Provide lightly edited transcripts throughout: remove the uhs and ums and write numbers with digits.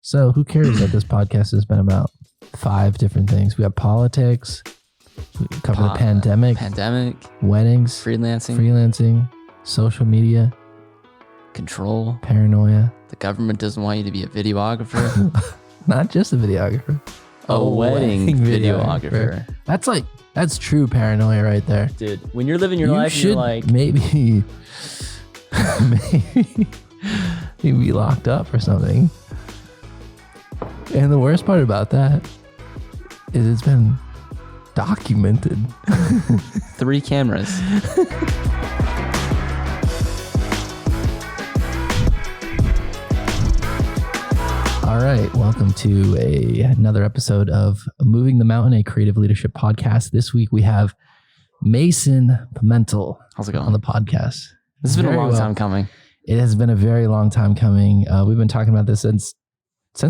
So who cares that this podcast has been about 5 different things? We have politics, we cover the pandemic, weddings, freelancing, social media, control, paranoia. The government doesn't want you to be a videographer. Not just a videographer. A wedding videographer. That's true paranoia right there. Dude, when you're living your life, you're like... maybe be locked up or something. And the worst part about that is it's been documented. 3 cameras. All right, welcome to another episode of Moving the Mountain, a creative leadership podcast. This week we have Mason Pimental. How's it going? On the podcast. This has been a long time coming. It has been a very long time coming. We've been talking about this since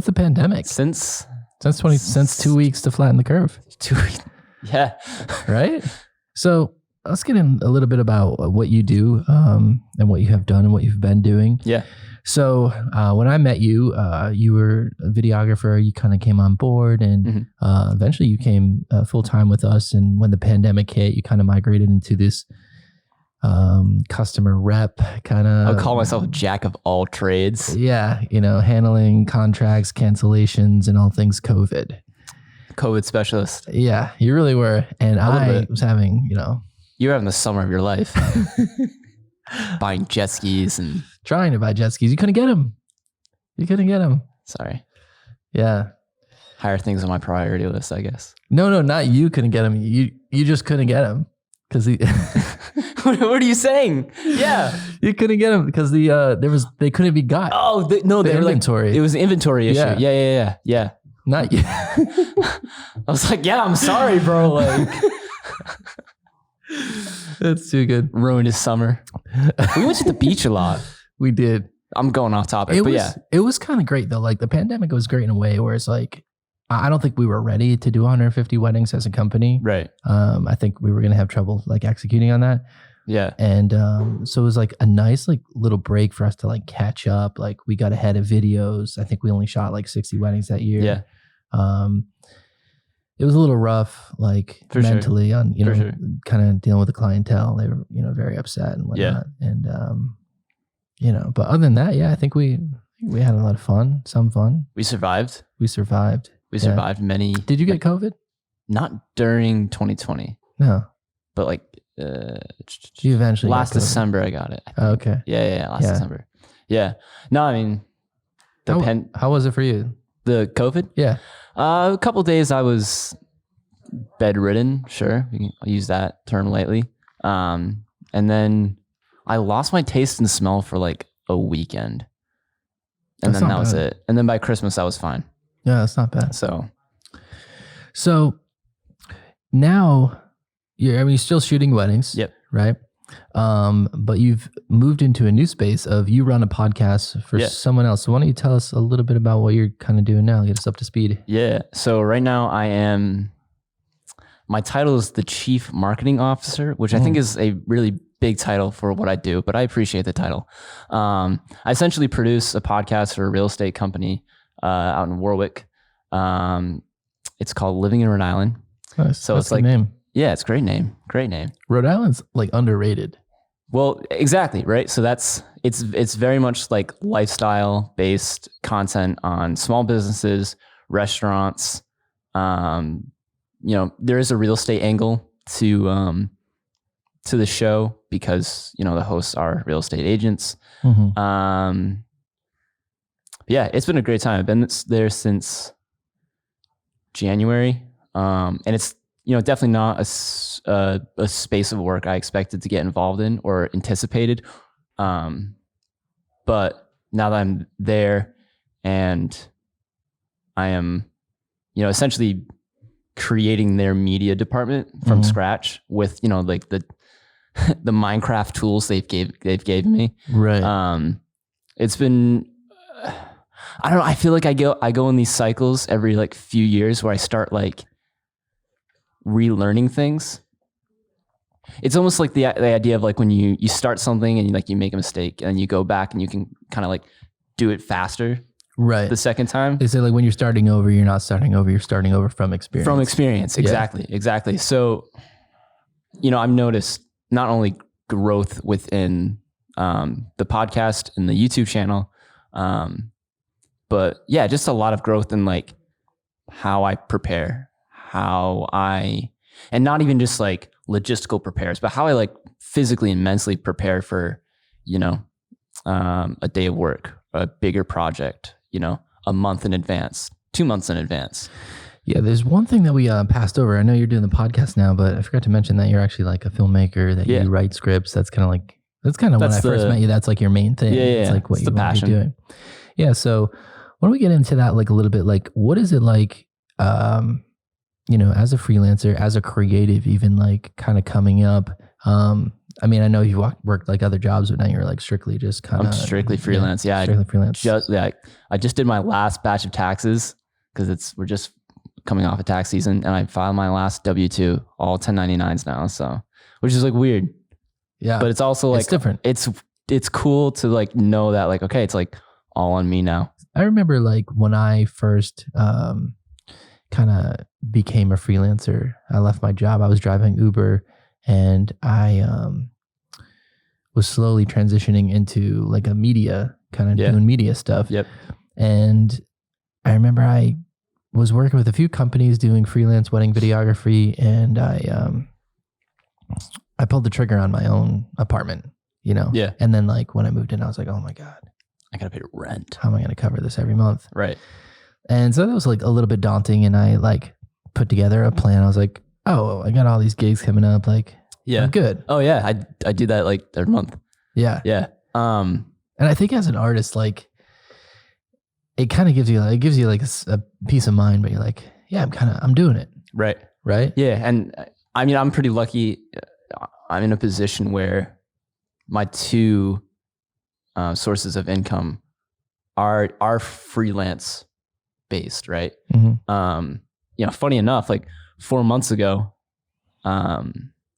the pandemic. Since 2 weeks to flatten the curve. 2 weeks. Yeah. Right? So let's get in a little bit about what you do and what you have done and what you've been doing. Yeah. So when I met you, you were a videographer. You kind of came on board and eventually you came full-time with us. And when the pandemic hit, you kind of migrated into this customer rep kind of. I would call myself a jack of all trades. Yeah. handling contracts, cancellations, and all things COVID specialist. Yeah, you really were. And I was having, you were having the summer of your life. Buying jet skis and trying to buy jet skis. You couldn't get them. Sorry. Yeah. Higher things on my priority list, I guess. No, not you couldn't get them. You just couldn't get them because What are you saying? Yeah, you couldn't get them because they couldn't be got. Oh they were inventory. It was an inventory issue. Yeah. Not you. I was like, yeah, I'm sorry, bro. Like. That's too good. Ruined his summer. We went to the beach a lot. We did. I'm going off topic, it was kind of great though. Like the pandemic was great in a way where it's like, I don't think we were ready to do 150 weddings as a company. Right. I think we were going to have trouble like executing on that. Yeah. And so it was like a nice like little break for us to like catch up. Like we got ahead of videos. I think we only shot like 60 weddings that year. Yeah. It was a little rough, like for mentally sure. on, kind of dealing with the clientele. They were, very upset and whatnot. Yeah. And, but other than that, yeah, I think we had a lot of fun, some fun. We survived. We survived many. Did you get COVID? Not during 2020. No. But like, you eventually last December I got it. Oh, okay. Yeah. Last December. Yeah. No, I mean, how was it for you? The COVID? Yeah. A couple of days I was bedridden. Sure. I'll use that term lightly. And then I lost my taste and smell for like a weekend. And then that was it. And then by Christmas I was fine. Yeah, that's not bad. So now you're still shooting weddings. Yep. Right. But you've moved into a new space of you run a podcast for someone else. So why don't you tell us a little bit about what you're kind of doing now? Get us up to speed. Yeah. So right now my title is the Chief Marketing Officer, which I think is a really big title for what I do, but I appreciate the title. I essentially produce a podcast for a real estate company out in Warwick. It's called Living in Rhode Island. Nice. So That's it's like, name. Yeah, it's a great name. Great name. Rhode Island's like underrated. Well, exactly, right? So it's very much like lifestyle based content on small businesses, restaurants. There is a real estate angle to the show because, the hosts are real estate agents. Mm-hmm. Yeah, it's been a great time. I've been there since January. And it's, definitely not a space of work I expected to get involved in or anticipated. But now that I'm there and I am, essentially creating their media department from scratch with, like the Minecraft tools they've given me. Right. It's been, I don't know. I feel like I go in these cycles every like few years where I start like relearning things. It's almost like the idea of like when you start something and you make a mistake and you go back and you can kind of like do it faster. Right. the second time. They say like when you're starting over, you're not starting over, you're starting over from experience. From experience. Exactly. Yeah. Exactly. So, I've noticed not only growth within the podcast and the YouTube channel, but yeah, just a lot of growth in like how I prepare, and not even just like logistical prepares, but how I like physically and mentally prepare for, a day of work, a bigger project, a month in advance, 2 months in advance. Yeah, there's one thing that we passed over. I know you're doing the podcast now, but I forgot to mention that you're actually like a filmmaker, that you write scripts. That's kind of when I first met you. That's like your main thing. Yeah, it's like what it's you the want to passion. be doing. Yeah, so why don't we get into that like a little bit? Like, what is it like, as a freelancer, as a creative, even like kind of coming up? I mean, I know you worked like other jobs, but now you're like strictly just kind of... I'm strictly freelance. Yeah, strictly freelance. I just did my last batch of taxes because we're just coming off a tax season, and I filed my last W-2, all 1099s now. So, which is like weird. Yeah, but it's also like it's different. It's cool to like know that like, okay, it's like all on me now. I remember like when I first kind of became a freelancer, I left my job. I was driving Uber, and I was slowly transitioning into like a media, kind of doing media stuff. Yep. And I remember I was working with a few companies doing freelance wedding videography, and I pulled the trigger on my own apartment, Yeah. And then like when I moved in, I was like, oh my God, I gotta pay rent. how am I going to cover this every month? Right. And so that was like a little bit daunting, and I like put together a plan. I was like, oh, I got all these gigs coming up. Like, yeah, I'm good. Oh yeah. I do that like every month. Yeah. Yeah. And I think as an artist, like it kind of gives you like a peace of mind, but you're like, yeah, I'm doing it. Right. Right. Yeah. And I mean, I'm pretty lucky. I'm in a position where my two sources of income are freelance based. Right. Mm-hmm. Funny enough, like 4 months ago,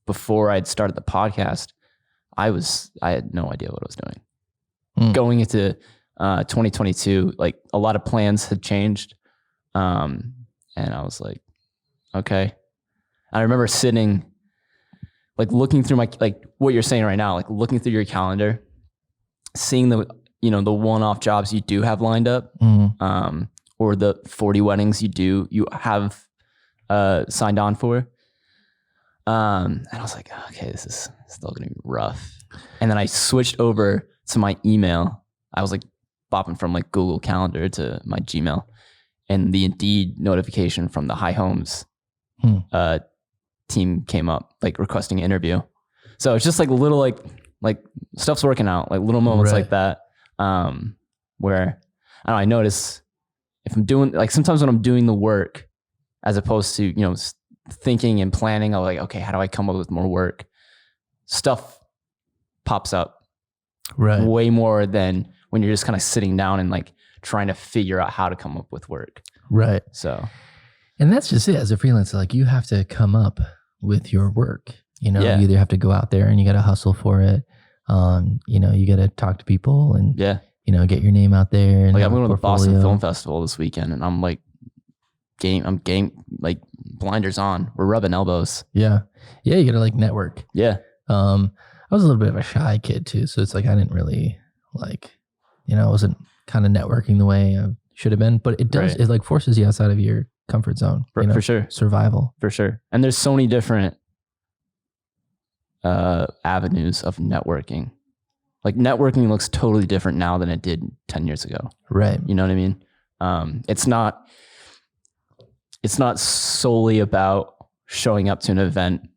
before I'd started the podcast, I had no idea what I was doing. Going into 2022, like a lot of plans had changed. And I was like, okay. I remember sitting, like looking through like what you're saying right now, like looking through your calendar, seeing the one-off jobs you do have lined up, or the 40 weddings you have signed on for. And I was like, okay, this is still gonna be rough. And then I switched over to my email. I was like bopping from like Google Calendar to my Gmail, and the Indeed notification from the High Homes team came up, like requesting an interview. So it's just like little like stuff's working out, like little moments like that, where I don't know, I notice if I'm doing like sometimes when I'm doing the work, as opposed to thinking and planning, I'm like, okay, how do I come up with more work? Stuff pops up way more than when you're just kind of sitting down and like trying to figure out how to come up with work. Right. So, and that's just it. As a freelancer, like you have to come up with your work. You either have to go out there and you got to hustle for it. You got to talk to people and get your name out there. And like I'm going to the Boston Film Festival this weekend, and I'm like, like blinders on. We're rubbing elbows. Yeah. Yeah. You got to like network. Yeah. I was a little bit of a shy kid too. So it's like, I didn't really like, I wasn't kind of networking the way I should have been, but it does, it like forces you outside of your comfort zone. For sure. Survival. For sure. And there's so many different avenues of networking. Like networking looks totally different now than it did 10 years ago. Right. You know what I mean? It's not solely about showing up to an event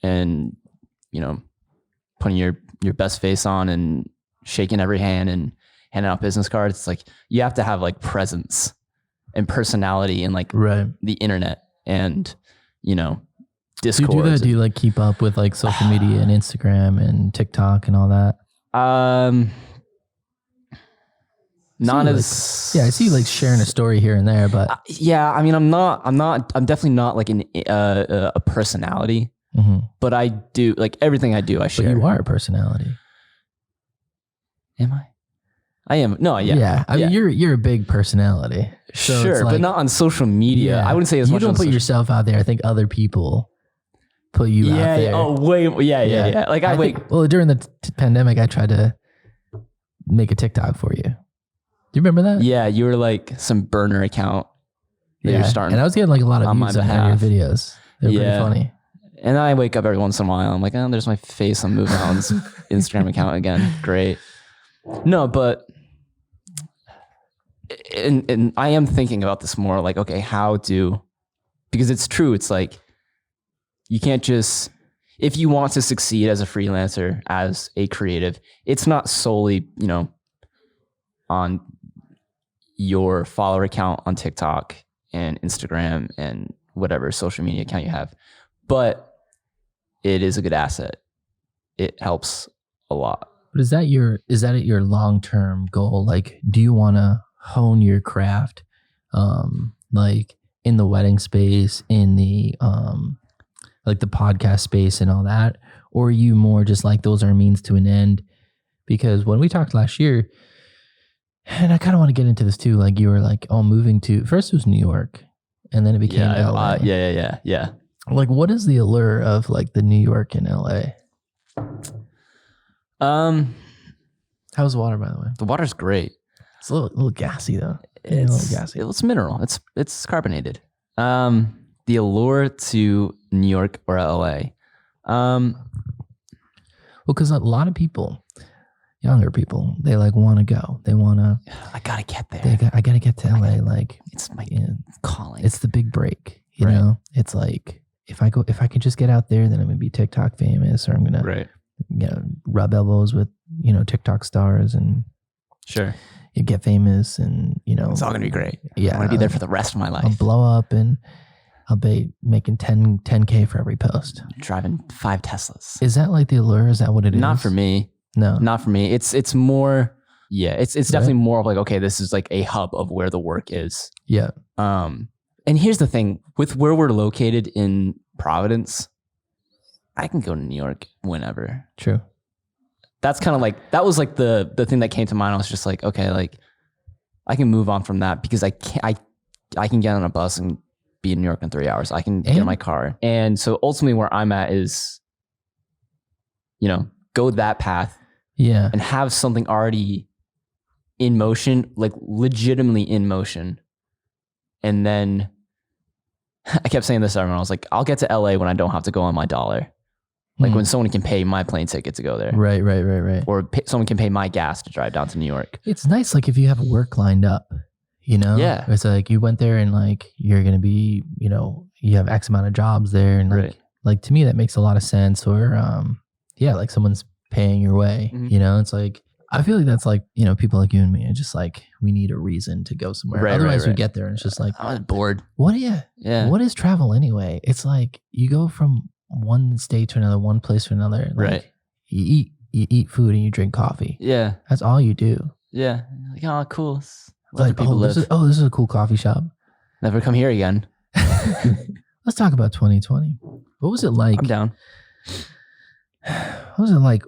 and, putting your best face on and shaking every hand and handing out business cards. It's like, you have to have like presence and personality and like the internet and, Discord. Do you do that? Do you like keep up with like social media and Instagram and TikTok and all that? Not as I see you like sharing a story here and there, but I mean, I'm definitely not like a personality, but I do like everything I do, I share. But you are a personality. Am I? I am. No, yeah. Yeah. I mean, you're a big personality. So Sure, it's like, but not on social media. yeah, I wouldn't say as you much don't on put social. yourself out there. I think other people put you out Yeah. there. Oh, wait. Yeah. Like I wait. Well, during the pandemic, I tried to make a TikTok for you. Do you remember that? Yeah, you were like some burner account that you're starting. And I was getting like a lot of on my views on your behalf. videos. They're pretty funny. And I wake up every once in a while. I'm like, oh, there's my face on Move Mountain's Instagram account again. Great. No, but and I am thinking about this more like, okay, because it's true. It's like, you can't just, if you want to succeed as a freelancer, as a creative, it's not solely, on your follower count on TikTok and Instagram and whatever social media account you have, but it is a good asset. It helps a lot. But is that your long-term goal? Like, do you want to hone your craft, like in the wedding space, in the, like the podcast space and all that? Or are you more just like, those are means to an end? Because when we talked last year, and I kind of want to get into this too, like you were like, oh, moving to, first it was New York and then it became LA. Yeah. Like, what is the allure of like the New York and LA? How's the water, by the way? The water's great. It's a little gassy though. It's mineral. It's carbonated. The allure to New York or LA. Well, because a lot of people, younger people, they like want to go. They want to. I gotta get there. I gotta get to LA. Like, it's my calling. It's the big break. You know, it's like if I could just get out there, then I'm gonna be TikTok famous, or I'm gonna rub elbows with TikTok stars and you get famous, and it's all gonna be great. Yeah, I want to be there for the rest of my life. I'll blow up and I'll be making 10K for every post. Driving 5 Teslas. Is that like the allure? Is that what it is? Not for me. No, not for me. It's more. Yeah, it's definitely more of like, okay, this is like a hub of where the work is. Yeah. And here's the thing with where we're located in Providence, I can go to New York whenever. True. That's kind of like, that was like the thing that came to mind. I was just like, okay, like I can move on from that because I can get on a bus and be in New York in 3 hours. I can get in my car. And so ultimately where I'm at is, go that path. Yeah. And have something already in motion, like legitimately in motion. And then I kept saying this to everyone. I was like, I'll get to LA when I don't have to go on my dollar. Like when someone can pay my plane ticket to go there. Right. Or someone can pay my gas to drive down to New York. It's nice, like if you have work lined up, Yeah. It's like you went there and like you're going to be, you have X amount of jobs there. And like to me, that makes a lot of sense. Or like someone's paying your way, it's like, I feel like that's like, people like you and me are just like, we need a reason to go somewhere. Otherwise we get there and it's just like, I was bored. What is travel anyway? It's like you go from one state to another, one place to another. Like, you eat food and you drink coffee. Yeah. That's all you do. Yeah. Like, oh, cool. Like, this is a cool coffee shop. Never come here again. Let's talk about 2020. What was it like? I'm down. What was it like,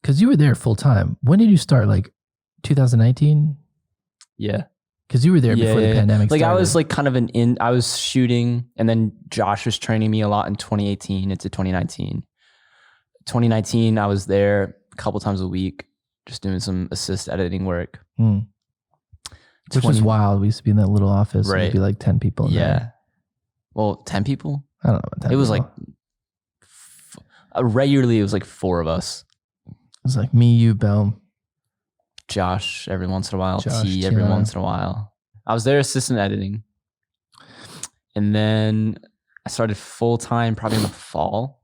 because you were there full time. When did you start? Like 2019? Yeah. Because you were there before the pandemic started. Like I was like kind of I was shooting, and then Josh was training me a lot in 2018 into 2019. 2019, I was there a couple times a week, just doing some assist editing work. Which is wild. We used to be in that little office. Right. There'd be like 10 people in there. Well, 10 people? I don't know about 10 It was people. like, regularly it was like 4 of us. It was like me, you, Bell. Josh every once in a while, Josh, T every once in a while. I was there assistant editing. And then I started full time probably in the fall.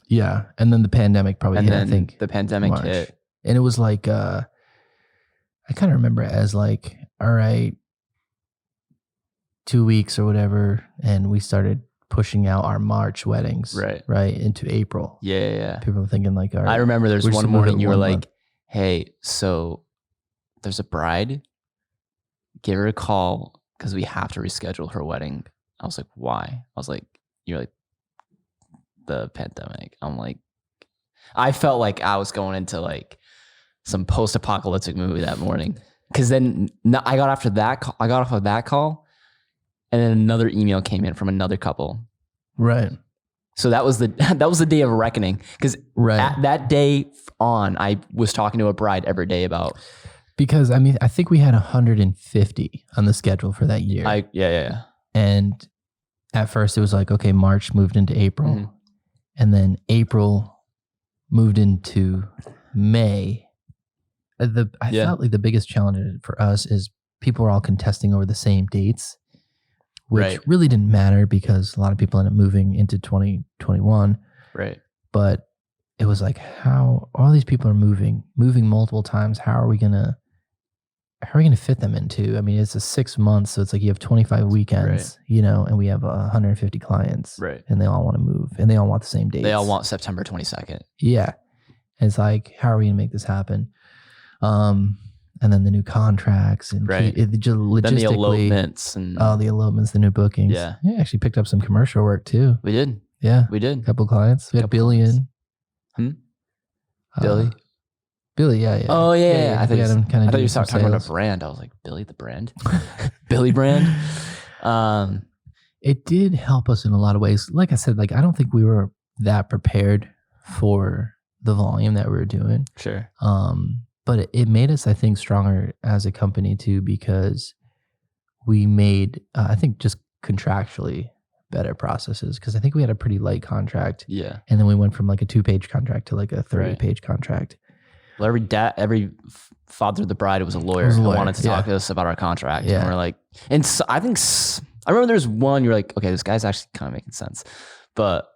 Yeah. And then the pandemic probably hit, I think. The pandemic March. hit. And it was like, I kind of remember it as like, all right, 2 weeks or whatever. And we started pushing out our March weddings. Right. Into April. Yeah. People were thinking like, all right. I remember there's one morning you were like, hey, so there's a bride. Give her a call because we have to reschedule her wedding. I was like, why? I was like, you're like, the pandemic. I'm like, I felt like I was going into like some post-apocalyptic movie that morning. Because then I got off of that call, and then another email came in from another couple. Right. So that was the day of reckoning. Because at that day on, I was talking to a bride every day about. Because I mean, I think we had 150 on the schedule for that year. Yeah. And at first it was like, okay, March moved into April, Mm-hmm. and then April moved into May. I felt like the biggest challenge for us is people were all contesting over the same dates, which really didn't matter because a lot of people ended up moving into 2021. Right. But it was like, how all these people are moving multiple times. How are we gonna fit them into? I mean, it's a 6 months, so it's like you have 25 weekends, you know, and we have 150 clients, right? And they all want to move, and they all want the same dates. They all want September 22nd. Yeah, and it's like, how are we gonna make this happen? And then the new contracts and just logistically, then the elopements and the elopements, the new bookings. Yeah, actually picked up some commercial work too. We did. Yeah, we did. A couple clients. We had Billy in. Billy. Billy, yeah. Oh yeah. I thought you were talking about a brand. I was like, Billy the brand, Billy brand. It did help us in a lot of ways. Like I said, like I don't think we were that prepared for the volume that we were doing. Sure. But it made us, I think, stronger as a company too, because we made, I think, just contractually better processes. Because I think we had a pretty light contract. Yeah. And then we went from like a 2-page contract to like a 30-page contract. Well, every father of the bride was a lawyer who wanted to talk to us about our contract. Yeah. And we're like, and so I remember there's one, you're like, okay, this guy's actually kind of making sense. But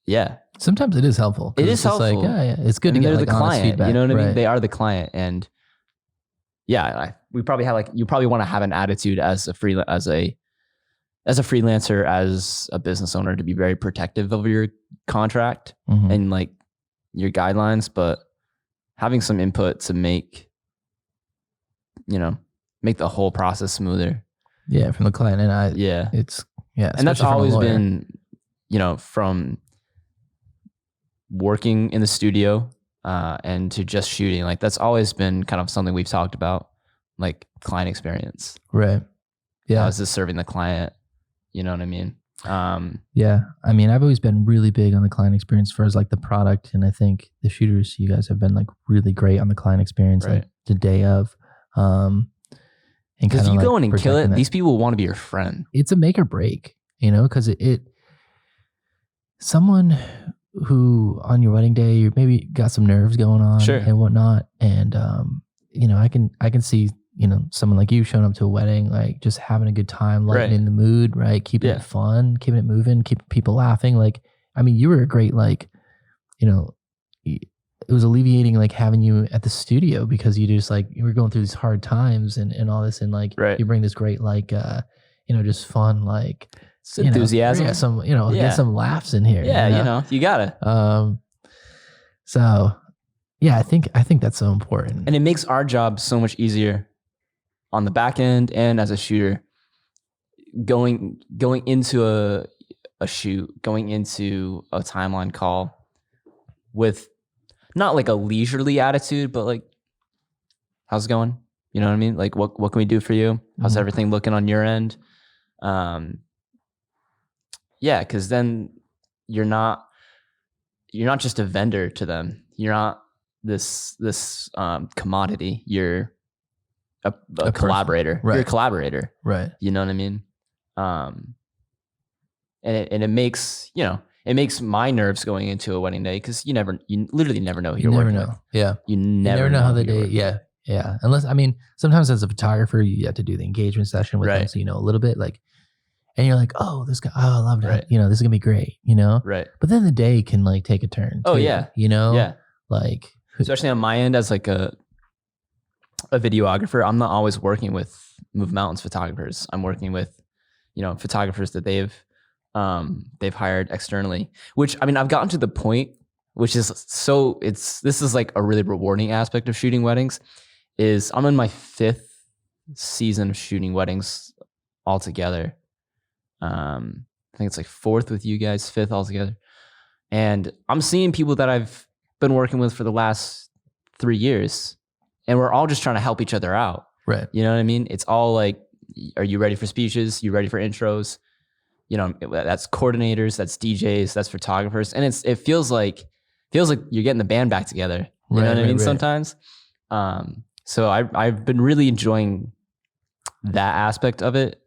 yeah. Sometimes it is helpful. It is helpful. Like, it's good to get like the client, feedback. You know what I mean? They are the client. And yeah, we probably have you probably want to have an attitude as a freelancer, as a business owner, to be very protective of your contract and like your guidelines, but having some input to make the whole process smoother. Yeah, from the client. And and that's always been, from working in the studio and to just shooting, like that's always been kind of something we've talked about, like client experience. Right. Yeah. How is this serving the client? You know what I mean? Yeah. I mean, I've always been really big on the client experience as far as like the product. And I think the shooters, you guys have been like really great on the client experience, like the day of. Because you go in and kill it, these people want to be your friend. It's a make or break, because someone who on your wedding day, you maybe got some nerves going on and whatnot. And, I can see, someone like you showing up to a wedding, like just having a good time, lightening the mood, right? Keeping it fun, keeping it moving, keeping people laughing. Like, I mean, you were a great, like, it was alleviating like having you at the studio because you just like, you were going through these hard times and all this. And like, you bring this great, like, just fun, like, enthusiasm. Get some laughs in here. Yeah, you got it. So yeah, I think that's so important. And it makes our job so much easier on the back end and as a shooter, going into a shoot, going into a timeline call with not like a leisurely attitude, but like, how's it going? You know what I mean? Like, what can we do for you? How's everything looking on your end? Yeah, because then you're not just a vendor to them. You're not this commodity. You're a collaborator. Right. You're a collaborator. Right. You know what I mean? And it makes it makes my nerves going into a wedding day, because you literally never know who you're working with. Yeah. You never know how the day. Yeah. Yeah. Unless, I mean, sometimes as a photographer, you have to do the engagement session with them, so a little bit like. And you're like, oh, this guy, I love it. Right. This is gonna be great, Right. But then the day can like take a turn. Oh too, yeah. Yeah. Like, especially on my end as like a videographer, I'm not always working with Move Mountains photographers. I'm working with, photographers that they've hired externally, which, I mean, I've gotten to the point, which is this is like a really rewarding aspect of shooting weddings, is I'm in my 5th season of shooting weddings altogether. I think it's like 4th with you guys, 5th altogether. And I'm seeing people that I've been working with for the last 3 years and we're all just trying to help each other out. Right. You know what I mean? It's all like, are you ready for speeches? You ready for intros? You know, that's coordinators, that's DJs, that's photographers. And it feels like you're getting the band back together. You know what I mean? Sometimes. So I've been really enjoying that aspect of it,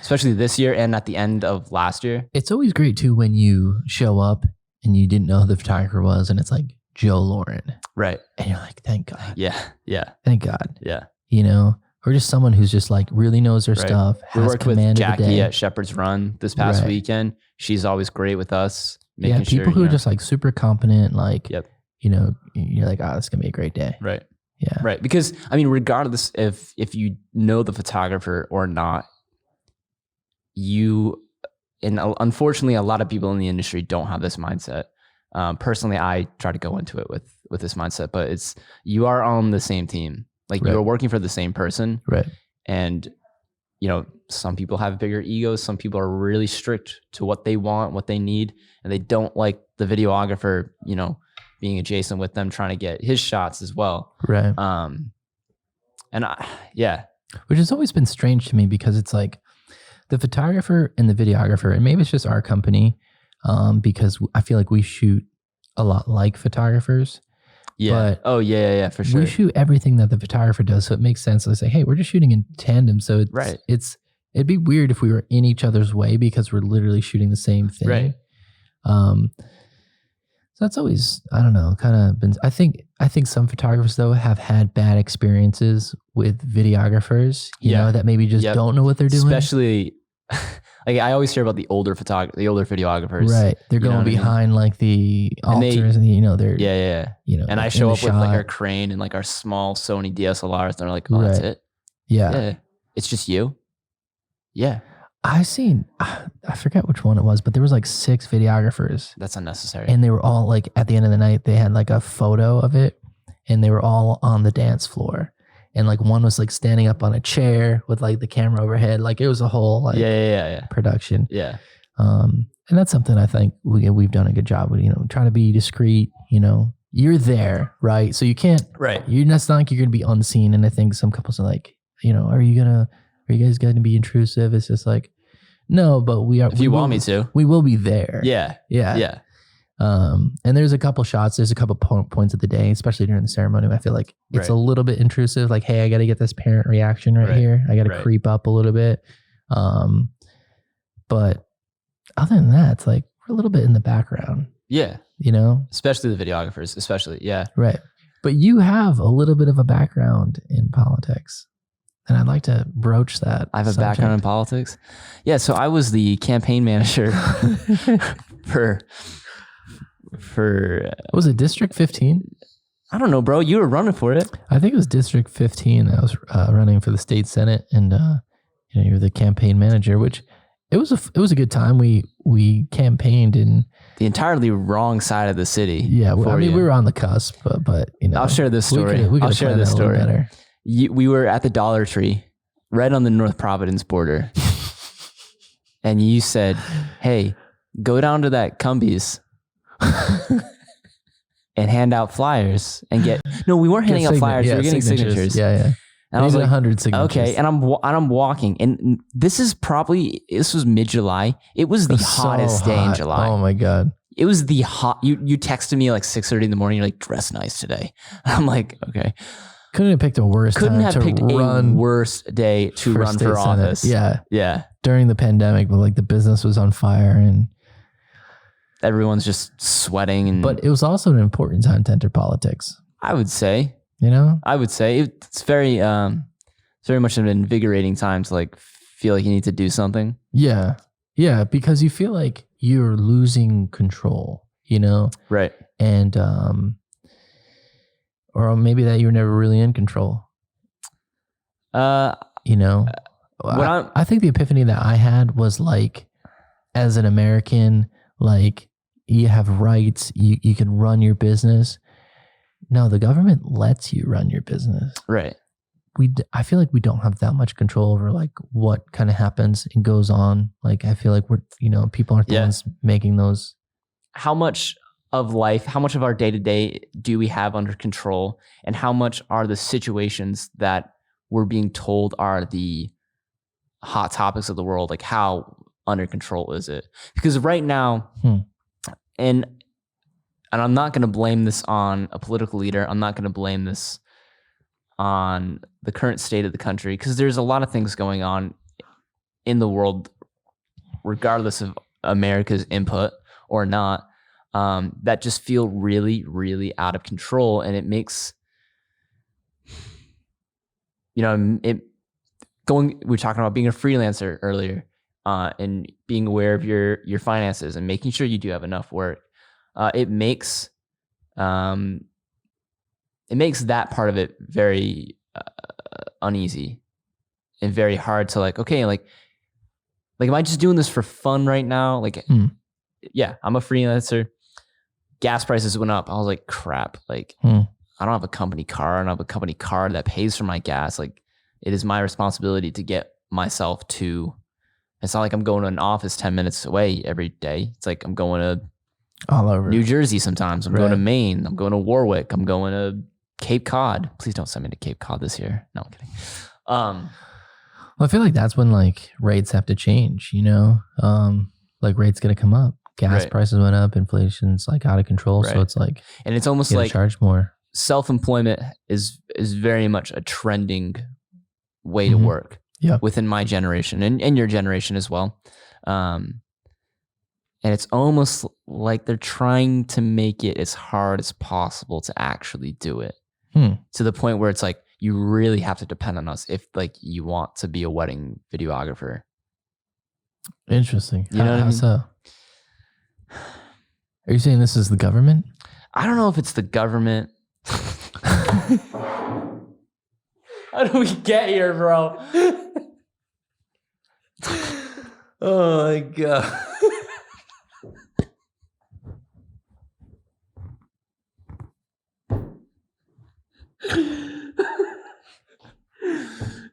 especially this year and at the end of last year. It's always great too when you show up and you didn't know who the photographer was and it's like Joe Lauren. Right. And you're like, thank God. Yeah. Yeah. Thank God. Yeah. You know, or just someone who's just like really knows their stuff. We has worked with command of the Jackie day. at Shepherd's Run this past weekend. She's always great with us. Yeah, people who are just like super competent, like, Yep. you know, you're like, oh, it's going to be a great day. Right. Yeah. Right. Because I mean, regardless if you know the photographer or not, and unfortunately, a lot of people in the industry don't have this mindset. Personally, I try to go into it with this mindset, but you are on the same team. Like you're working for the same person. Right. And, you know, some people have bigger egos. Some people are really strict to what they want, what they need. And they don't like the videographer, you know, being adjacent with them, trying to get his shots as well. Right. Which has always been strange to me because it's like the photographer and the videographer, and maybe it's just our company, because I feel like we shoot a lot like photographers. Yeah. But for sure. we shoot everything that the photographer does, so it makes sense to say, hey, we're just shooting in tandem. So it'd be weird if we were in each other's way because we're literally shooting the same thing. Right. So that's always, I don't know, kind of been, I think some photographers though have had bad experiences with videographers, you know, that maybe just don't know what they're doing. Especially like I always hear about the older videographers. Right. They're going behind like the altars and you know, they're, you know, and I show up with like our crane and like our small Sony DSLRs and they're like, oh, that's it. Yeah. It's just you. Yeah. I forget which one it was, but there was like 6 videographers. That's unnecessary. And they were all like, at the end of the night, they had like a photo of it and they were all on the dance floor. And like one was like standing up on a chair with like the camera overhead. Like it was a whole like production. Yeah. And that's something I think we've done a good job with, you know, trying to be discreet, you know, you're there, right? So you can't, that's not like you're going to be unseen. And I think some couples are like, you know, are you guys going to be intrusive? It's just like, no, but we are. If you want me to, we will be there. Yeah. And there's a couple shots. There's a couple points of the day, especially during the ceremony. I feel like it's a little bit intrusive. Like, hey, I got to get this parent reaction right here. I got to creep up a little bit. But other than that, it's like we're a little bit in the background. Yeah. You know, especially the videographers, especially. Yeah. Right. But you have a little bit of a background in politics. And I'd like to broach that. I have a background in politics. Yeah, so I was the campaign manager for was it District 15? I don't know, bro. You were running for it. I think it was District 15 that I was running for the state senate, and you know, you were the campaign manager, which it was a good time. We campaigned in the entirely wrong side of the city. Yeah, I mean, we were on the cusp, but you know, I'll share this story. I'll share this story. Better. We were at the Dollar Tree, right on the North Providence border, and you said, "Hey, go down to that Cumbies and hand out flyers and get." No, we weren't handing out flyers. We were getting signatures. Yeah. And I was like, 100 signatures. Okay, and I'm walking, and this was mid-July. It was the hottest day in July. Oh my God. It was the hot. You texted me like 6:30 in the morning. You're like, dress nice today. I'm like, okay. Couldn't have picked a worse Couldn't time have to picked run a worse day to run for office. Yeah. During the pandemic, but like the business was on fire and everyone's just sweating. But it was also an important time to enter politics. I would say. You know? I would say it's very much an invigorating time to like feel like you need to do something. Yeah. Yeah, because you feel like you're losing control, you know? Right. And or maybe that you were never really in control. You know, I think the epiphany that I had was like, as an American, like you have rights, you can run your business. No, the government lets you run your business. Right. I feel like we don't have that much control over like what kind of happens and goes on. Like, I feel like people aren't the ones making those. How much of life, how much of our day-to-day do we have under control, and how much are the situations that we're being told are the hot topics of the world, like how under control is it? Because right now, and I'm not going to blame this on a political leader, I'm not going to blame this on the current state of the country, because there's a lot of things going on in the world, regardless of America's input or not, that just feel really, really out of control. And it makes, we were talking about being a freelancer earlier, and being aware of your finances and making sure you do have enough work. It makes that part of it very uneasy and very hard to am I just doing this for fun right now? Yeah, I'm a freelancer. Gas prices went up. I was like, crap. I don't have a company car. I don't have a company car that pays for my gas. It is my responsibility to get myself to. It's not like I'm going to an office 10 minutes away every day. It's like I'm going to all over New Jersey sometimes. I'm going to Maine. I'm going to Warwick. I'm going to Cape Cod. Please don't send me to Cape Cod this year. No, I'm kidding. Well, I feel like that's when rates have to change, rates going to come up. Gas prices went up, inflation's out of control. So it's and it's almost charge more. Self-employment is very much a trending way to work within my generation and your generation as well. And it's almost like they're trying to make it as hard as possible to actually do it, to the point where it's you really have to depend on us if you want to be a wedding videographer. Interesting. You know what I mean? So? Are you saying this is the government? I don't know if it's the government. How do we get here, bro? Oh my God.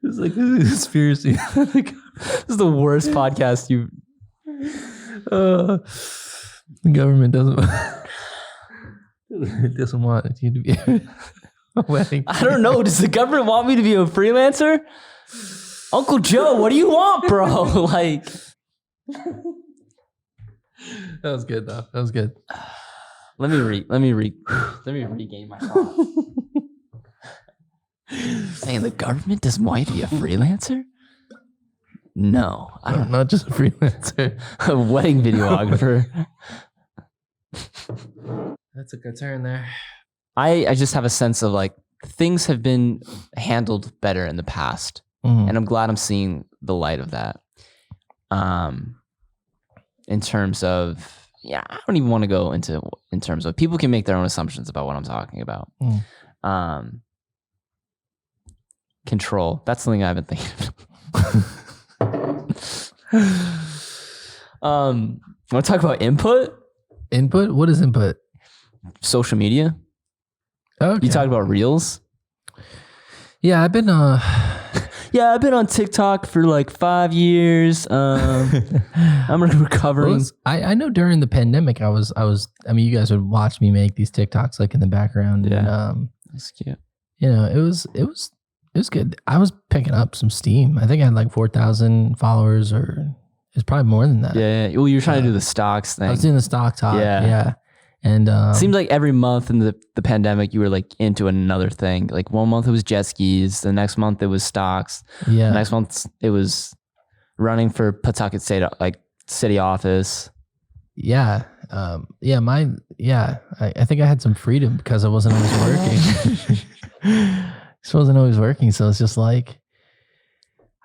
It's like a conspiracy. This is the worst podcast you've. The government doesn't want you to be a wedding. I don't know. Does the government want me to be a freelancer? Uncle Joe, what do you want, bro? That was good though. That was good. Let me regain my thoughts. Saying the government doesn't want you to be a freelancer? No, I don't. Not just a freelancer, a wedding videographer. That's a good turn there. I just have a sense of things have been handled better in the past, and I'm glad I'm seeing the light of that. In terms of, I don't even want to go in terms of people can make their own assumptions about what I'm talking about. Control. That's something I've been thinking of. Want to talk about input? Input? What is input? Social media. Okay. You talked about reels. Yeah, I've been I've been on TikTok for 5 years. I'm recovering. I know during the pandemic I mean you guys would watch me make these TikToks in the background. Yeah. And that's cute. It was good. I was picking up some steam. I think I had 4,000 followers, or it's probably more than that. Yeah. Well, you're trying to do the stocks thing. I was doing the stock talk. Yeah. And seems like every month in the pandemic, you were into another thing. 1 month it was jet skis. The next month it was stocks. Yeah. The next month it was running for Pawtucket State, city office. Yeah. I think I had some freedom because I wasn't always working. Just wasn't always working. So it's just I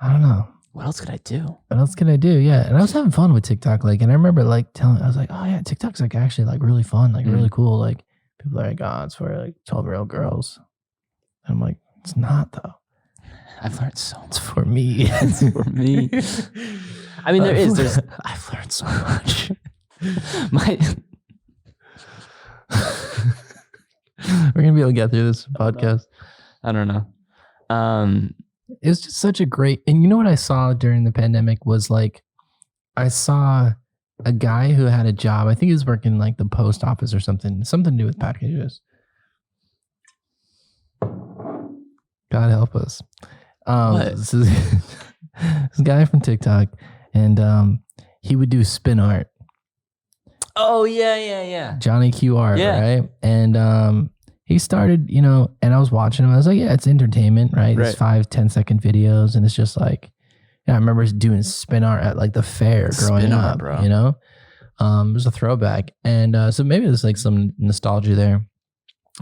don't know. What else could I do? What else can I do? Yeah. And I was having fun with TikTok. And I remember I was oh yeah, TikTok's actually really fun, really cool. People are oh, it's for 12-year-old girls. And I'm like, it's not though. I've learned so much. It's for me. It's for me. I mean, I've learned so much. We're going to be able to get through this podcast. I don't know. It was just such a great, and you know what I saw during the pandemic was I saw a guy who had a job. I think he was working like the post office or something to do with packages. God help us. This is this guy from TikTok, and he would do spin art. Oh yeah. Johnny QR, right? And he started, and I was watching him. I was like, yeah, it's entertainment, right? It's 5-10 second videos, and it's just like, I remember doing spin art at like the fair growing up, bro. It was a throwback, and so maybe there's like some nostalgia there.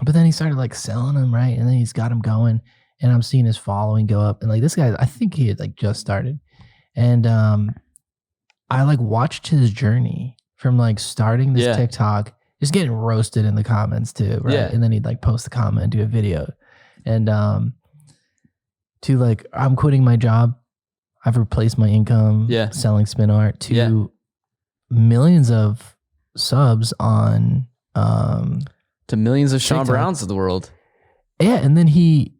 But then he started like selling them, right? And then he's got them going, and I'm seeing his following go up. And like this guy, I think he had like just started, and I like watched his journey from like starting this TikTok, just getting roasted in the comments too, right? And then he'd like post a comment, do a video, and to like, I'm quitting my job. I've replaced my income selling spin art to millions of subs on to millions of Sean Browns of the world. Yeah, and then he's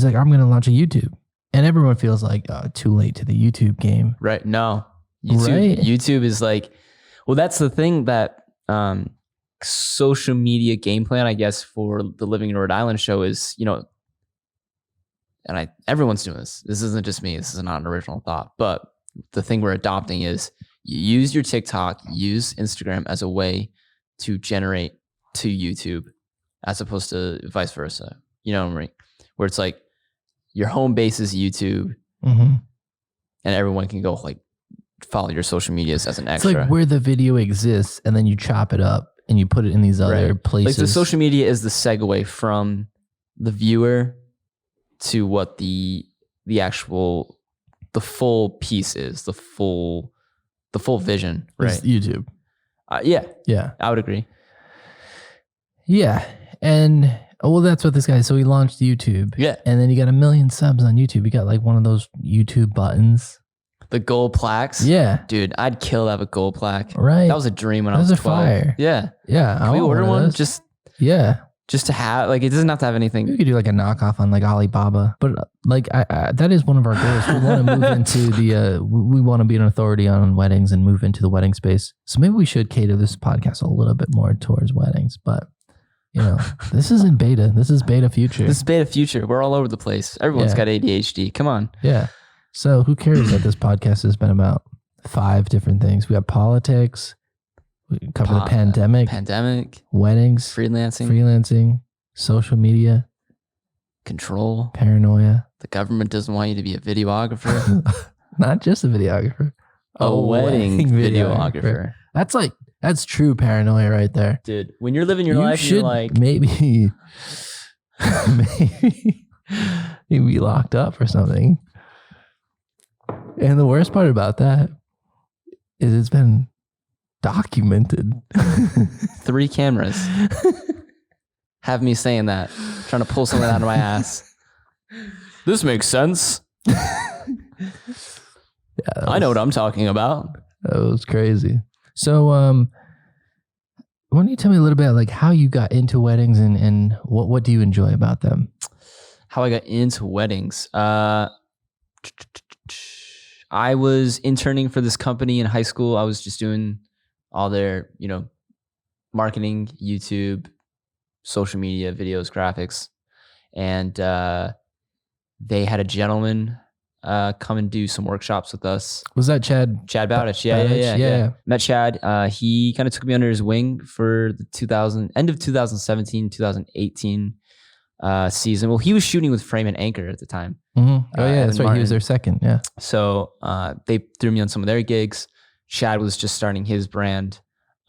like, I'm gonna launch a YouTube, and everyone feels like too late to the YouTube game. Right? No, YouTube is like, well, that's the thing that social media game plan, I guess, for the Living in Rhode Island show is, and everyone's doing this. This isn't just me. This is not an original thought, but the thing we're adopting is you use your TikTok, use Instagram as a way to generate to YouTube, as opposed to vice versa. You know what I mean? Where it's like your home base is YouTube, and everyone can go like follow your social medias as an extra. It's like where the video exists, and then you chop it up and you put it in these other places. Like the social media is the segue from the viewer to what the full piece is, the full vision, right? It's YouTube. Yeah, I would agree. Yeah, and well, that's what this guy. So he launched YouTube. Yeah, and then he got 1 million subs on YouTube. He got like one of those YouTube buttons. The gold plaques? Yeah. Dude, I'd kill to have a gold plaque. Right. That was a dream when I was 12. Fire. Yeah. Yeah. Can we order one? Just to have, like, it doesn't have to have anything. We could do like a knockoff on like Alibaba. But like, that is one of our goals. We want to move into we want to be an authority on weddings and move into the wedding space. So maybe we should cater this podcast a little bit more towards weddings. But, this isn't beta. This is beta future. This is beta future. We're all over the place. Everyone's got ADHD. Come on. Yeah. So who cares that this podcast has been about 5 different things? We have politics, we cover the pandemic, weddings, freelancing, social media, control, paranoia. The government doesn't want you to be a videographer. Not just a videographer. A wedding videographer. That's true paranoia right there. Dude, when you're living your life, you're like, maybe you'd be locked up or something. And the worst part about that is it's been documented. 3 cameras have me saying that, trying to pull something out of my ass. This makes sense. I know what I'm talking about. That was crazy. So, why don't you tell me a little bit like how you got into weddings and what do you enjoy about them? How I got into weddings. I was interning for this company in high school. I was just doing all their, marketing, YouTube, social media, videos, graphics. And they had a gentleman come and do some workshops with us. Was that Chad? Chad Bowditch. Yeah. Met Chad. He kind of took me under his wing for the end of 2017, 2018 season. Well, he was shooting with Frame and Anchor at the time. Mm-hmm. Oh yeah, that's right. Martin. He was their second. Yeah. So they threw me on some of their gigs. Chad was just starting his brand.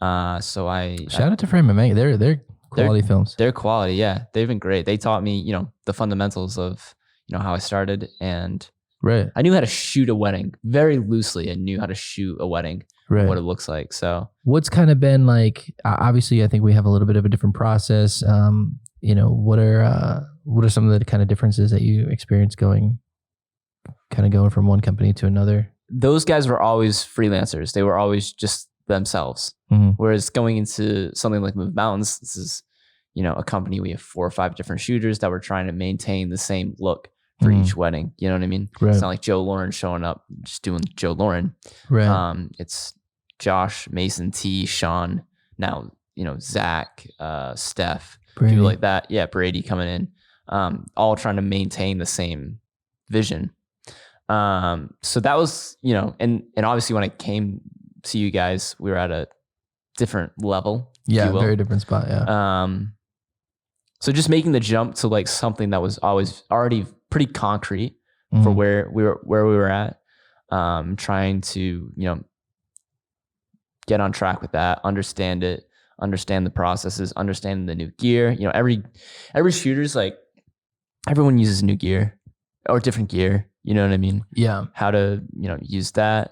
So shout out to Frame and Anchor. They're quality films. They're quality. Yeah, they've been great. They taught me, the fundamentals of how I started, and I knew how to shoot a wedding very loosely. I knew how to shoot a wedding. Right. What it looks like. So what's kind of been like, obviously I think we have a little bit of a different process. What are some of the kind of differences that you experience going from one company to another? Those guys were always freelancers. They were always just themselves. Mm-hmm. Whereas going into something like Move Mountains, this is, a company. We have 4 or 5 different shooters that were trying to maintain the same look for each wedding. You know what I mean? Right. It's not like Joe Lauren showing up, just doing Joe Lauren. Right. It's Josh, Mason, T, Sean, now, Zach, Steph, Brady. people like that. Yeah, Brady coming in, all trying to maintain the same vision. So that was, and obviously when I came to you guys, we were at a different level. Yeah, very different spot. Yeah. So just making the jump to like something that was always already pretty concrete for where we were at, trying to, get on track with that, understand it, understand the processes, understand the new gear. Every shooter's like, everyone uses new gear or different gear. You know what I mean? Yeah. How to, use that.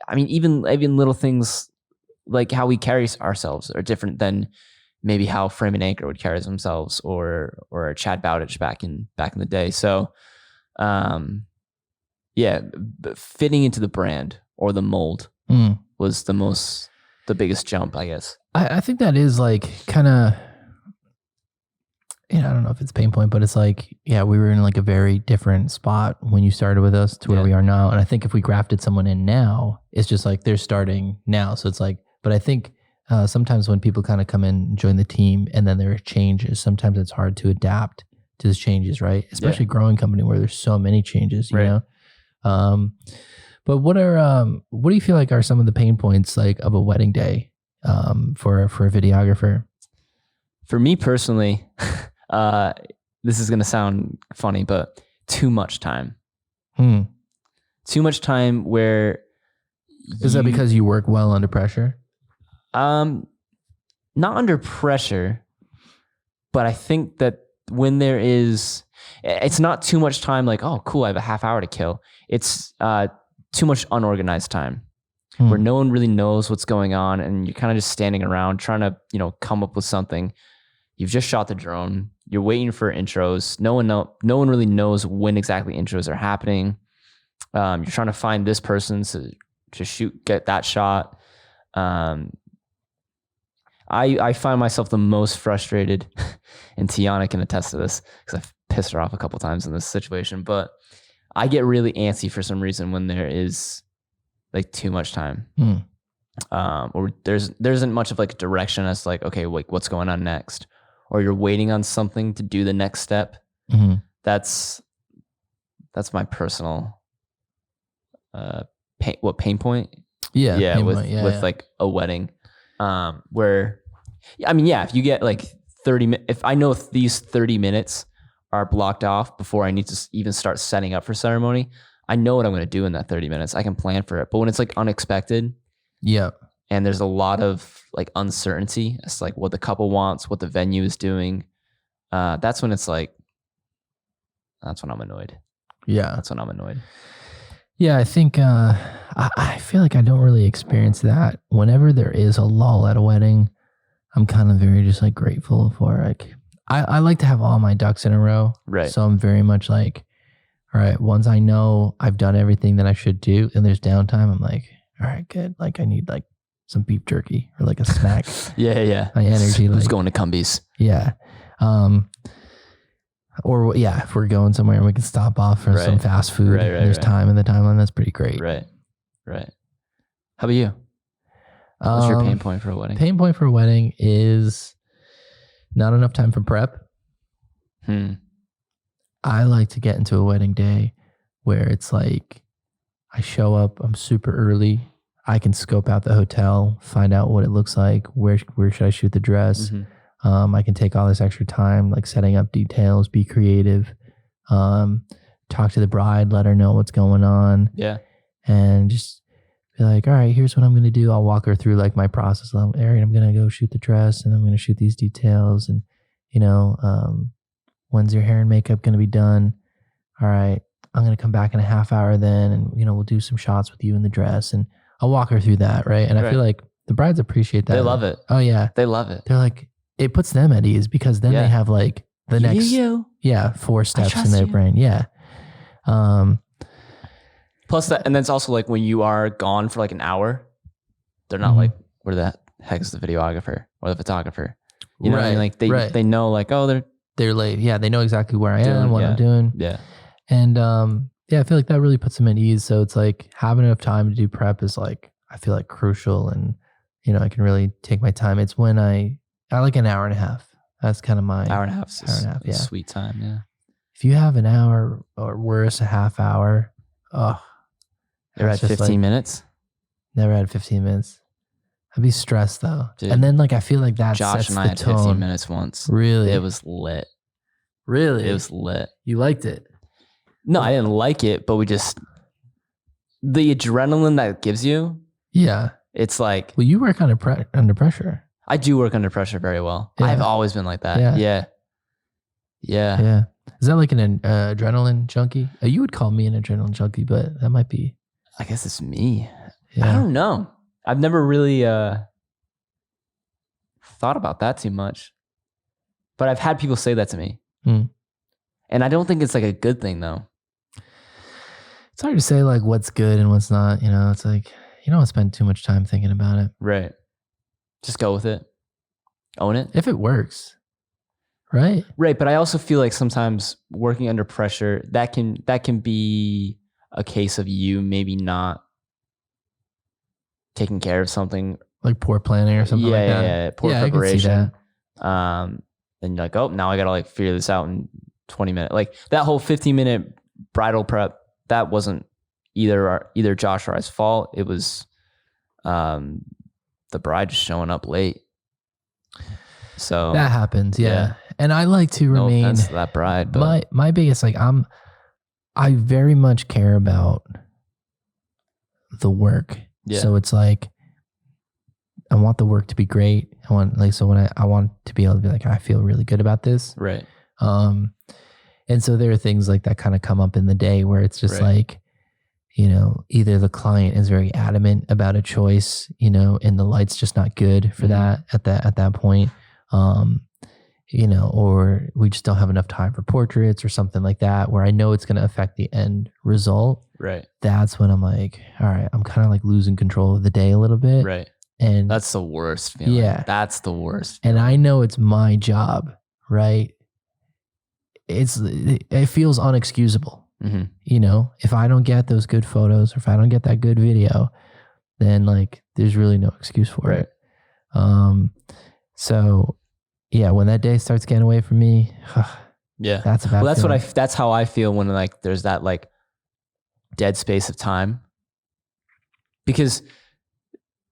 I mean, even little things like how we carry ourselves are different than maybe how Frame and Anchor would carry themselves or Chad Bowditch back in the day. So, fitting into the brand or the mold was the biggest jump, I guess. I think that is like kind of, I don't know if it's pain point, but it's like, we were in like a very different spot when you started with us to where we are now. And I think if we grafted someone in now, it's just like they're starting now. So it's like, but I think sometimes when people kind of come in and join the team and then there are changes, sometimes it's hard to adapt to those changes, right? Especially a growing company where there's so many changes, you know? But what do you feel like are some of the pain points like of a wedding day for a videographer? For me personally, this is going to sound funny, but too much time. Too much time where... Is that because you work well under pressure? Not under pressure, but I think that when there is... It's not too much time like, oh, cool, I have a half hour to kill. It's too much unorganized time where no one really knows what's going on and you're kind of just standing around trying to, come up with something. You've just shot the drone. You're waiting for intros. No one really knows when exactly intros are happening. You're trying to find this person to get that shot. I find myself the most frustrated, and Tiana can attest to this because I've pissed her off a couple times in this situation, but I get really antsy for some reason when there is like too much time. Or there isn't much of like a direction as like, okay, like what's going on next? Or you're waiting on something to do the next step. That's my personal pain point. With like a wedding, where, I mean, if you get like 30 minutes, if I know if these 30 minutes are blocked off before I need to even start setting up for ceremony, I know what I'm going to do in that 30 minutes. I can plan for it. But when it's like unexpected, and there's a lot of like uncertainty as to like what the couple wants, what the venue is doing, that's when it's like, that's when I'm annoyed. That's when I'm annoyed. Yeah, I think I feel like I don't really experience that. Whenever there is a lull at a wedding, I'm kind of very just like grateful for like, I like to have all my ducks in a row. Right. So I'm very much like, all right, once I know I've done everything that I should do and there's downtime, I'm like, all right, good. Like I need like some beef jerky or like a snack. Yeah. My energy. Who's like, going to Cumbies? Yeah. Or if we're going somewhere and we can stop off for some fast food, there's time in the timeline. That's pretty great. Right. How about you? What's your pain point for a wedding? Pain point for a wedding is not enough time for prep. I like to get into a wedding day where it's like I show up, I'm super early. I can scope out the hotel, find out what it looks like, where should I shoot the dress. I can take all this extra time, like setting up details, be creative, talk to the bride, let her know what's going on. And just be like, all right, here's what I'm going to do. I'll walk her through like my process. Arian, I'm going to go shoot the dress and I'm going to shoot these details. And, when's your hair and makeup going to be done? All right, I'm going to come back in a half hour then. And, we'll do some shots with you in the dress and I'll walk her through that. Right. And I feel like the brides appreciate that. They love it. Oh yeah. They love it. They're like, it puts them at ease because then they have like the next 4 steps in their brain. Plus that, and then it's also like when you are gone for like an hour, they're not like, where the heck is the videographer or the photographer? You know what I mean? Like they know like, oh, they're late. Yeah. They know exactly where I am, what I'm doing. Yeah. And I feel like that really puts them at ease. So it's like having enough time to do prep is like, I feel like crucial, and I can really take my time. It's when I like an hour and a half. That's kind of my Hour and a half is yeah. sweet time. Yeah. If you have an hour or worse, a half hour, oh, You're at 15 minutes. Never had 15 minutes. I'd be stressed though. Dude, and then like I feel like that Josh sets and I the had tone. 15 minutes once. Really? It was lit. Really? It was lit. You liked it? No, I didn't like it, but the adrenaline that it gives you. Yeah. It's like, well, you work under pressure. I do work under pressure very well. Yeah. I've always been like that. Yeah. Yeah. Is that like an adrenaline junkie? You would call me an adrenaline junkie, but that might be. I guess it's me. Yeah. I don't know. I've never really thought about that too much, but I've had people say that to me. And I don't think it's like a good thing though. It's hard to say like what's good and what's not. It's like you don't want to spend too much time thinking about it. Right. Just go with it. Own it. If it works. Right. Right. But I also feel like sometimes working under pressure, that can be a case of you maybe not taking care of something. Like poor planning or something like that. Yeah. Poor preparation. I can see that. And you're like, oh, now I got to like figure this out in 20 minutes. Like that whole 15-minute bridal prep, that wasn't either Josh or I's fault. It was the bride just showing up late. So that happens. Yeah. And I like to remain. No offense to that bride, but my biggest, like I very much care about the work. Yeah. So it's like, I want the work to be great. I want I want to be able to be like, I feel really good about this. Right. And so there are things like that kind of come up in the day where it's just like, either the client is very adamant about a choice, and the light's just not good for that at that point. Or we just don't have enough time for portraits or something like that, where I know it's going to affect the end result. Right. That's when I'm like, all right, I'm kind of like losing control of the day a little bit. Right. And that's the worst feeling. Yeah. That's the worst feeling. And I know it's my job, right? It feels unexcusable. If I don't get those good photos or if I don't get that good video, then like there's really no excuse for it. So yeah, when that day starts getting away from me, yeah, that's about. Well, that's how I feel when like there's that like dead space of time, because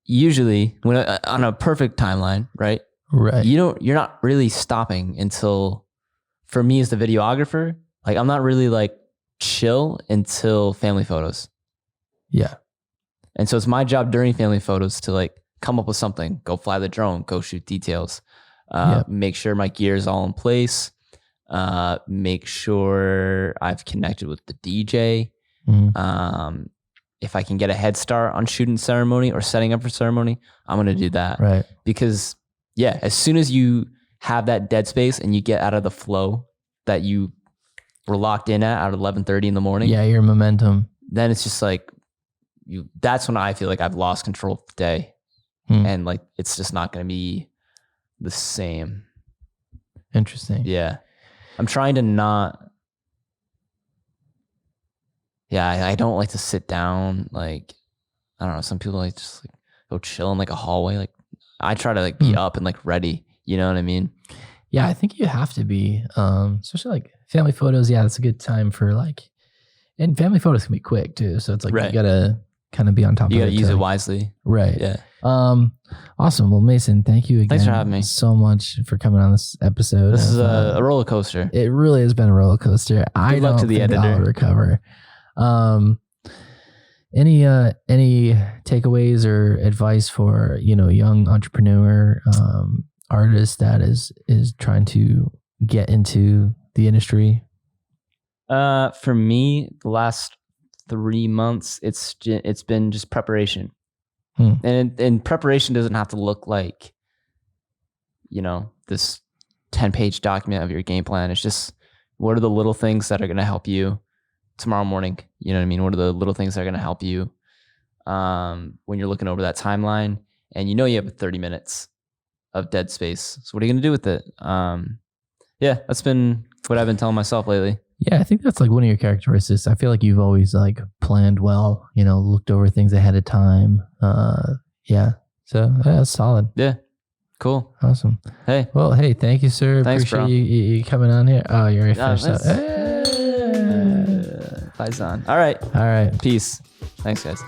usually when on a perfect timeline, right, you're not really stopping until, for me as the videographer, like I'm not really like chill until family photos. Yeah. And so it's my job during family photos to like come up with something, go fly the drone, go shoot details, make sure my gear is all in place, make sure I've connected with the DJ. If I can get a head start on shooting ceremony or setting up for ceremony, I'm going to do that. Right. Because yeah, as soon as you have that dead space and you get out of the flow that you were locked in at 11:30 in the morning. Yeah, your momentum. Then it's just like, that's when I feel like I've lost control of the day. And like, it's just not going to be the same. Interesting. Yeah. I'm trying to not. Yeah, I don't like to sit down. Like, I don't know. Some people like just like go chill in like a hallway. Like, I try to like be up and like ready. You know what I mean? Yeah, I think you have to be, especially like family photos. Yeah, that's a good time for like, and family photos can be quick too. So it's like you gotta kind of be on top of it. You gotta use it wisely. Right. Yeah. Awesome. Well, Mason, thank you again. Thanks for having me so much for coming on this episode. This is a roller coaster. It really has been a roller coaster. Good luck to the editor. I'll recover. Any takeaways or advice for young entrepreneur artist that is trying to get into the industry? For me, the last 3 months, it's been just preparation. And preparation doesn't have to look like, this 10-page document of your game plan. It's just, what are the little things that are going to help you tomorrow morning? You know what I mean? What are the little things that are going to help you when you're looking over that timeline and you have 30 minutes of dead space? So what are you going to do with it? Yeah, that's been what I've been telling myself lately. Yeah, I think that's like one of your characteristics. I feel like you've always like planned well, looked over things ahead of time. Yeah. So that's solid. Yeah. Cool. Awesome. Hey. Well, hey, thank you, sir. Thanks, Appreciate bro. you coming on here. Oh, you're already finished up. Paisan. All right. All right. Peace. Thanks, guys.